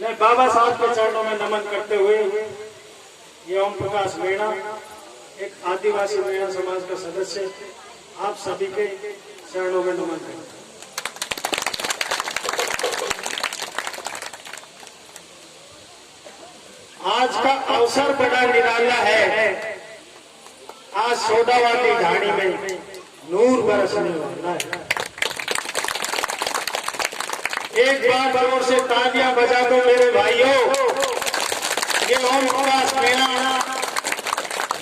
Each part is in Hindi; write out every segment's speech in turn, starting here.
मैं बाबा साहब के चरणों में नमन करते हुए ये ओम प्रकाश मीणा, एक आदिवासी मीणा समाज का सदस्य, आप सभी के चरणों में नमन करता हूं। आज का अवसर बड़ा निराला है। आज सोडावाटी ढाणी में नूर बरसने वाला है। एक बार जोर से तालियां बजा दो मेरे भाइयों। ये ओम प्रकाश मीणा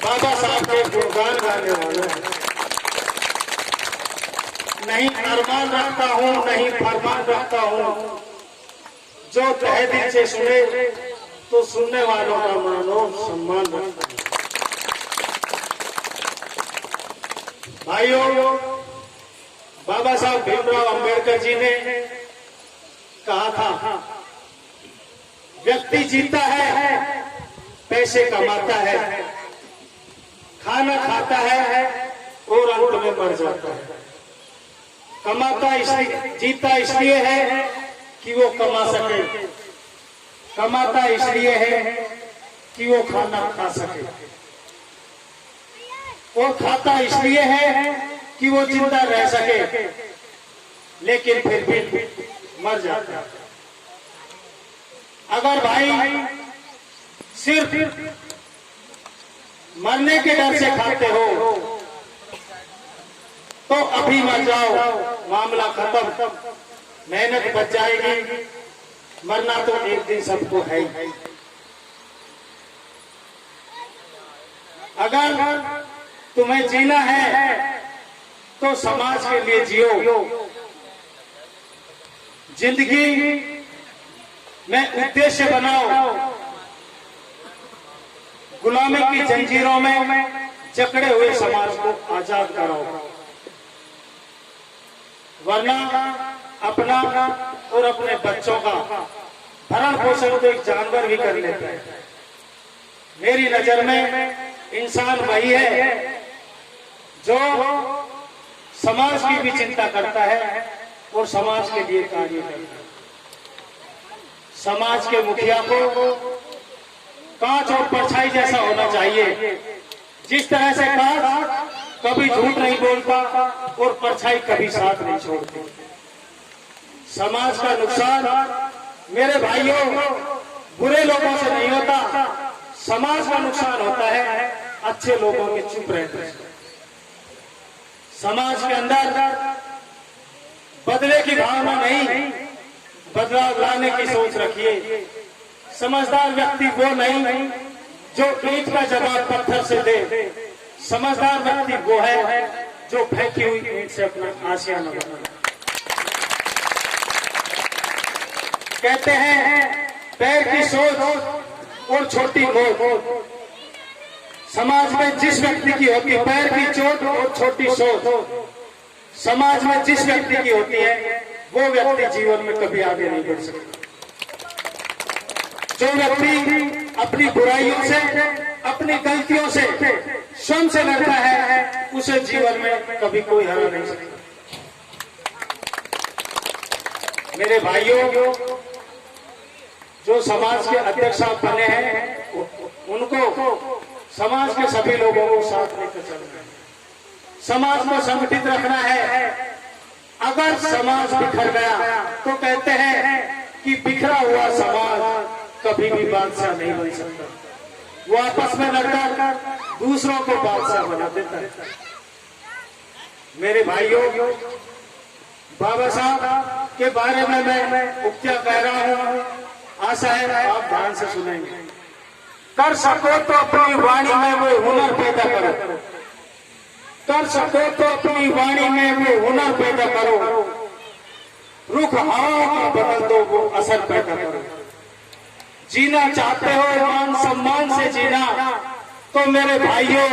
बाबा साहब के गुणगान गाने वाला है। नहीं अरमान रखता हूं, नहीं फरमान रखता हूं। जो तहे दिल से सुने तो सुनने वालों का मानो सम्मान रखता हूं। भाइयों, बाबा साहब भीमराव अंबेडकर जी ने कहा था, व्यक्ति जीता है, पैसे कमाता है, खाना खाता है और अंत में मर जाता है। कमाता इसलिए, जीता इसलिए है कि वो कमा सके, कमाता इसलिए है कि वो खाना खा सके, और खाता इसलिए है कि वो जिंदा रह सके, लेकिन फिर भी मर जाता है। अगर भाई सिर्फ मरने के डर से खाते हो तो अभी मर जाओ, मामला खत्म, मेहनत बच जाएगी। मरना तो एक दिन सबको है ही। अगर तुम्हें जीना है तो समाज के लिए जियो। जिंदगी में उद्देश्य बनाओ। गुलामी की जंजीरों में जकड़े हुए समाज को आजाद कराओ, वरना अपना और अपने बच्चों का भरण पोषण तो एक जानवर भी कर लेता है। मेरी नजर में इंसान वही है जो समाज की भी चिंता करता है और समाज के लिए कार्य करता है। समाज के मुखिया को कांच और परछाई जैसा होना चाहिए। जिस तरह से कांच कभी झूठ नहीं बोलता और परछाई कभी साथ नहीं छोड़ती। समाज का नुकसान मेरे भाइयों बुरे लोगों से नहीं होता, समाज का नुकसान होता है अच्छे लोगों के चुप रहते हैं। समाज के अंदर बदले की भावना नहीं, बदलाव लाने की सोच रखिए। समझदार व्यक्ति वो नहीं जो ईंट का जवाब पत्थर से दे। समझदार व्यक्ति वो है जो फेंकी हुई ईंट से अपना आशियाना बनाए। कहते हैं पैर की सोच और छोटी मोच। समाज में जिस व्यक्ति की होती है पैर की चोट और छोटी सोच, समाज में जिस व्यक्ति की होती है वो व्यक्ति जीवन में कभी आगे नहीं बढ़ सकता। जो व्यक्ति अपनी बुराइयों से, अपनी गलतियों से स्वयं से लड़ता है, उसे जीवन में कभी कोई हरा नहीं सकता। मेरे भाइयों, जो समाज के अध्यक्ष आप बने हैं, उनको समाज के सभी लोगों को साथ लेकर चलना है। समाज को संगठित रखना है। अगर समाज बिखर गया तो कहते हैं कि बिखरा हुआ समाज कभी भी बादशाह नहीं बन सकता। वो आपस में लड़कर दूसरों को बादशाह बना देता है। मेरे भाइयों, बाबा साहब के बारे में मैं उक्तियां कह रहा हूं, आशा है आप ध्यान से सुनेंगे। कर सको तो अपनी वाणी में वो हुनर पैदा करो। कर सको तो अपनी वाणी में वो हुनर पैदा करो। रुख हवाओं का बदल दो, वो असर पैदा करो। जीना चाहते हो मान सम्मान से जीना, तो मेरे भाइयों,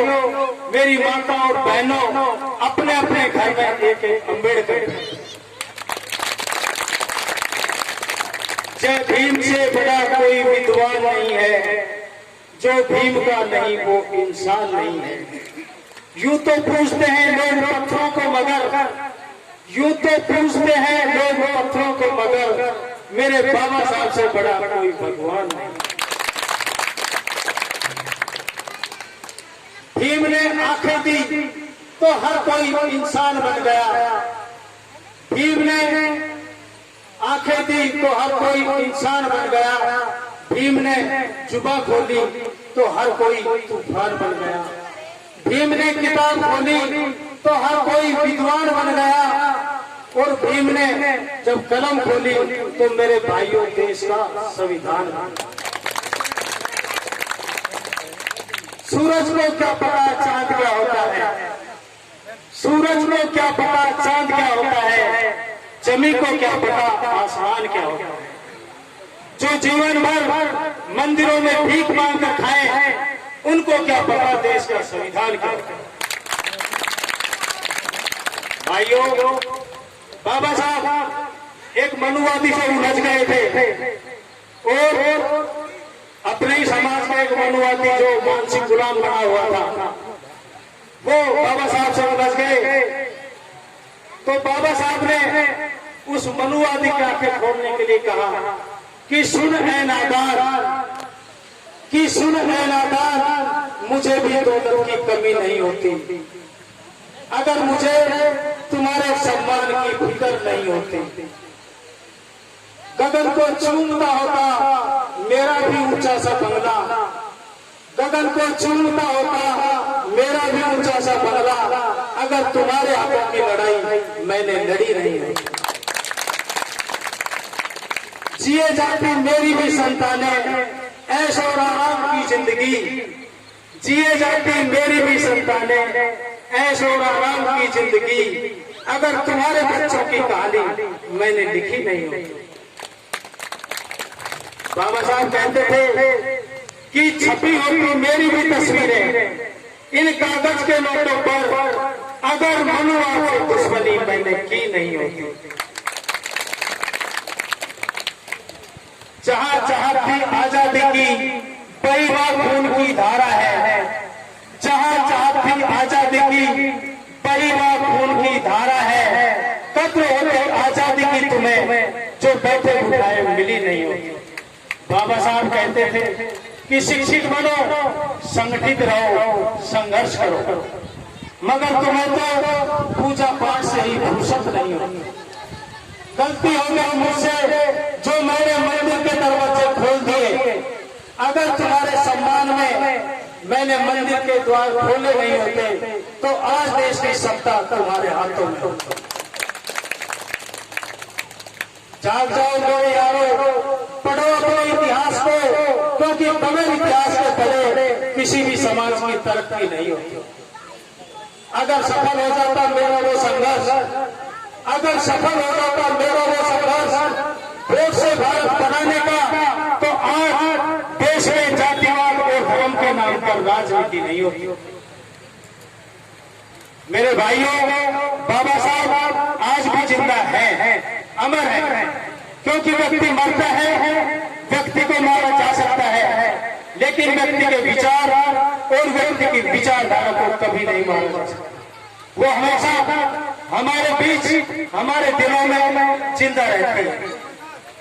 मेरी माता और बहनों, अपने अपने घर में एक अंबेडकर। जय भीम से बड़ा कोई विद्वान नहीं है, जो भीम का नहीं वो इंसान नहीं है। यूं तो पूछते हैं लोग पत्थरों को मगर, यूं तो पूछते हैं लोग पत्थरों को मगर, मेरे बाबा साहब से बड़ा कोई भगवान नहीं। भीम ने आंखें दी तो हर कोई इंसान बन गया। भीम ने आंखें दी तो हर कोई इंसान बन गया। भीम ने जुबान खोली तो हर कोई तूफान बन गया। भीम ने किताब खोली तो हर कोई विद्वान बन गया। और भीम ने जब कलम खोली तो मेरे भाइयों देश का संविधान बन गया। सूरज को क्या पता चांद क्या होता है, सूरज को क्या पता चांद क्या होता है, जमीन को क्या पता आसमान क्या होता है। जो जीवन भर मंदिरों में भीख मांग कर खाए, उनको क्या पता देश का संविधान क्या होता है। भाइयों, बाबा साहब एक मनुवादी से उलझ गए थे और अपने ही समाज का एक मनुवादी जो मानसिक गुलाम बना हुआ था, वो बाबा साहब से उलझ गए। तो बाबा साहब ने उस मनुवादी की आंखें खोलने के लिए कहा कि सुन ऐ नादान, कि सुन ऐ नादान, मुझे भी दौलत की कमी नहीं होती। अगर मुझे तुम्हारे सम्मान की फिक्र नहीं होती। गगन को चूमता होता मेरा भी ऊंचा सा बंगला, गगन को चूमता होता मेरा भी ऊंचा सा बंगला, अगर तुम्हारे हाथों की लड़ाई मैंने लड़ी नहीं होती। जिए जाती मेरी भी संतानें ऐश और आराम की जिंदगी, जिए जाती मेरी भी संतानें ऐश और आराम की जिंदगी, अगर तुम्हारे बच्चों की कहानी मैंने लिखी नहीं होती। बाबा साहब कहते थे कि छपी होती मेरी भी तस्वीरें इन कागज के नोटों पर, अगर मनुवाद से दुश्मनी मैंने की नहीं होती। जहां जहां भी आजादी की बहीवा खून की धारा है, जहां जहां भी आजादी की बहीवा खून की धारा है, कब्र होते आजादी की तुम्हें जो बैठे उठाए मिली नहीं होती। बाबा साहब कहते थे कि शिक्षित बनो, संगठित रहो, संघर्ष करो, मगर तुम्हें तो पूजा पाठ से ही फुर्सत नहीं होती। गलती हो गई मुझसे जो मैंने मंदिर के दरवाजे खोल दिए। अगर तुम्हारे सम्मान में मैंने मंदिर के द्वार खोले नहीं होते तो आज देश की सत्ता तुम्हारे हाथों में होती। जाग जाओ मेरे यारो, पढ़ो अपने इतिहास को, क्योंकि बगैर इतिहास के पढ़े किसी भी समाज की तरक्की नहीं होती। अगर सफल हो जाता मेरा वो संघर्ष, अगर सफल हो जाता मेरा वो संघर्ष वोट से भारत बनाने का, तो आज देश में जातिवाद और धर्म के नाम पर राजनीति नहीं होती। मेरे भाइयों, बाबा साहब आज भी जिंदा है, अमर है, क्योंकि व्यक्ति मरता है, व्यक्ति को मारा जा सकता है, लेकिन व्यक्ति के विचार और व्यक्ति की विचारधारा को कभी नहीं मारा जा सकता। वो हमेशा हमारे बीच, हमारे दिलों में जिंदा रहती है।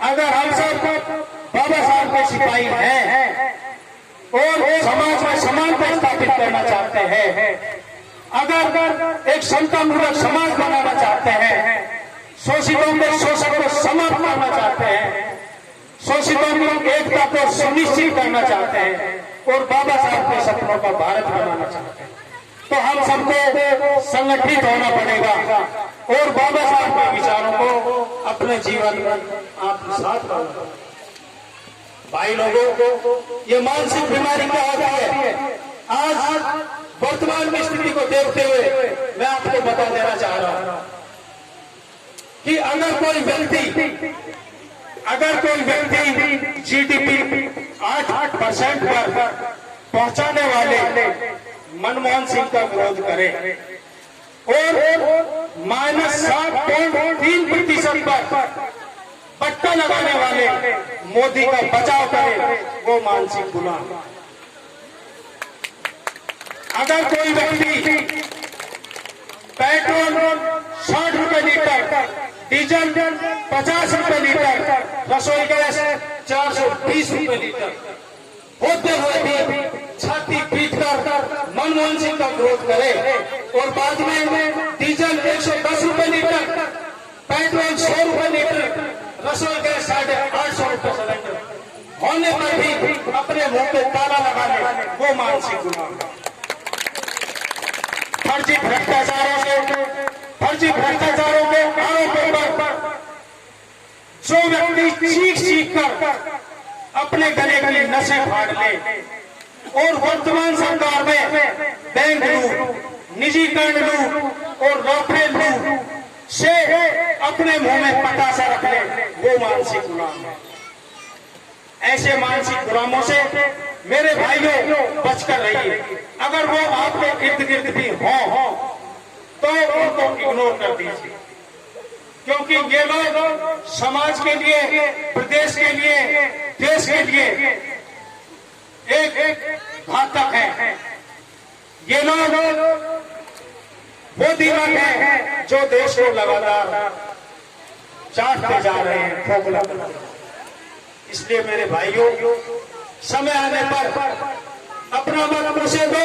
अगर हम सब बाबा साहब के सिपाही हैं और समाज में समानता स्थापित करना चाहते हैं, अगर एक समतामूलक समाज बनाना चाहते हैं, शोषितों के शोषण को समाप्त करना चाहते हैं, शोषितों की एकता को सुनिश्चित करना चाहते हैं और बाबा साहब के सपनों का भारत बनाना चाहते हैं, तो हम सबको संगठित होना पड़ेगा और बाबा साहब के विचारों को अपने जीवन में आत्मसात करना। भाई लोगों, ये मानसिक बीमारी क्या होती है? आज वर्तमान की स्थिति को देखते हुए मैं आपको बता देना चाह रहा हूं कि अगर कोई व्यक्ति जीडीपी 8% पर पहुंचाने वाले मनमोहन सिंह का विरोध करे और -7.3% पर पट्टा लगाने वाले मोदी का बचाव करे, वो मानसिक गुलाम। अगर कोई व्यक्ति पेट्रोल 60 रुपए लीटर, डीजल 50 रुपए लीटर, रसोई गैस 420 रुपए लीटर होते हुए भी छाती पीटकर मनमोहन सिंह का विरोध करे और बाद में डीजल 110 रुपए लीटर, पेट्रोल 100 रुपए लीटर, रसोई गैस 850 रुपए सिलेंडर होने पर भी अपने मुंह पे ताला लगाने वो मानसिक गुलाम। फर्जी भ्रष्टाचारों के आरोपों पर जो व्यक्ति चीख कर अपने गले की नसें फाड़ ले और वर्तमान सरकार में बैंक लूट, निजीकरण लूट और राफेल लूट से अपने मुंह में पटासा रख ले वो मानसिक गुलाम है। ऐसे मानसिक गुलामों से मेरे भाइयों बचकर रहिए। अगर वो आपके इर्द गिर्द भी हो तो उनको इग्नोर कर दीजिए, क्योंकि ये लोग समाज के लिए, प्रदेश के लिए, देश के लिए एक घातक है। ये लोग वो दीवार है जो देश को लगातार चाटते जा रहे हैं, खोखला बना। इसलिए मेरे भाइयों, समय आने पर अपना मत उसे दो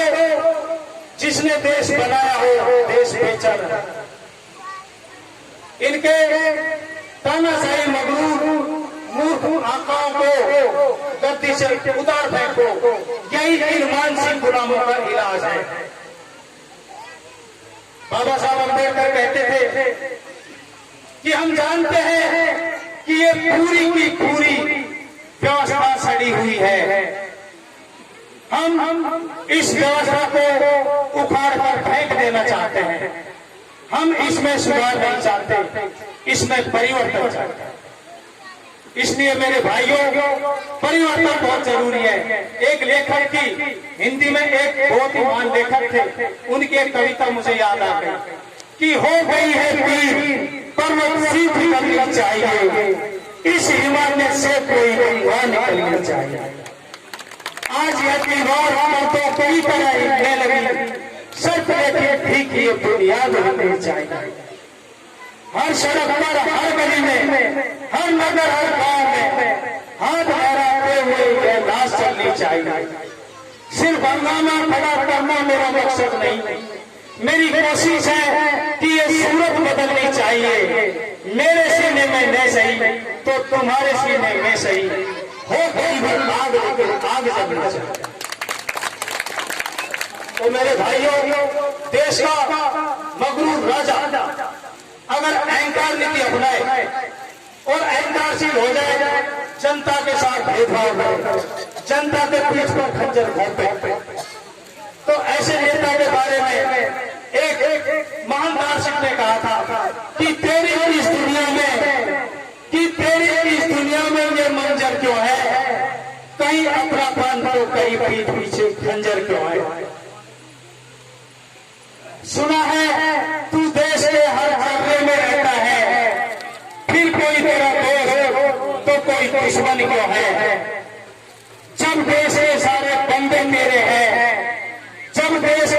जिसने देश बनाया हो, देश बेचा है। इनके तानाशाही मगरूर मूर्ख आकाओं को गद्दी से उतार फेंको, यही इन मानसिक गुलामों का इलाज है। बाबा साहब अम्बेडकर कहते थे कि हम जानते हैं कि ये पूरी की पूरी व्यवस्था सड़ी हुई है, हम इस व्यवस्था को उखाड़ कर फेंक देना चाहते हैं, हम इसमें सुधार नहीं चाहते, इसमें परिवर्तन चाहते हैं। इसलिए मेरे भाइयों, परिवर्तन बहुत जरूरी है। एक लेखक की, हिंदी में एक बहुत ही महान लेखक थे, उनकी एक कविता मुझे याद आ गई कि हो गई है पीर पर्वत सीधी करनी चाहिए, इस हिमालय से कोई गंगा निकलनी चाहिए। आज यह दीवार मर्दों की तरह हिलने लगी, सिर्फ लेकिन ठीक ये बुनियाद होनी चाहिए। हर सड़क पर, हर गली में, हर नगर, हर गांव में हाथ लहराते हुए ये लाश चलनी चाहिए। सिर्फ हंगामा खड़ा करना मेरा मकसद नहीं, मेरी कोशिश है कि ये सूरत बदलनी चाहिए। मेरे सीने में नहीं सही तो तुम्हारे सीने में सही हो, कई बार आग जगना चाहिए। तो मेरे भाइयों, देश का मगरूर राजा अगर अहंकार नीति अपनाए और अहंकारशील हो जाए, जनता के साथ भेदभाव करे, जनता के पीठ पर खंजर घोंपे, तो ऐसे नेता के बारे में एक महान दार्शनिक ने कहा था कि तेरी इस दुनिया में ये मंजर क्यों है, कहीं अपनापन तो कहीं पीठ पीछे खंजर क्यों है। सुना है तू देश के हर जगह में रहता है, फिर कोई तेरा दोस्त तो कोई दुश्मन क्यों है। जब देश के सारे बंदे तेरे हैं, जब देश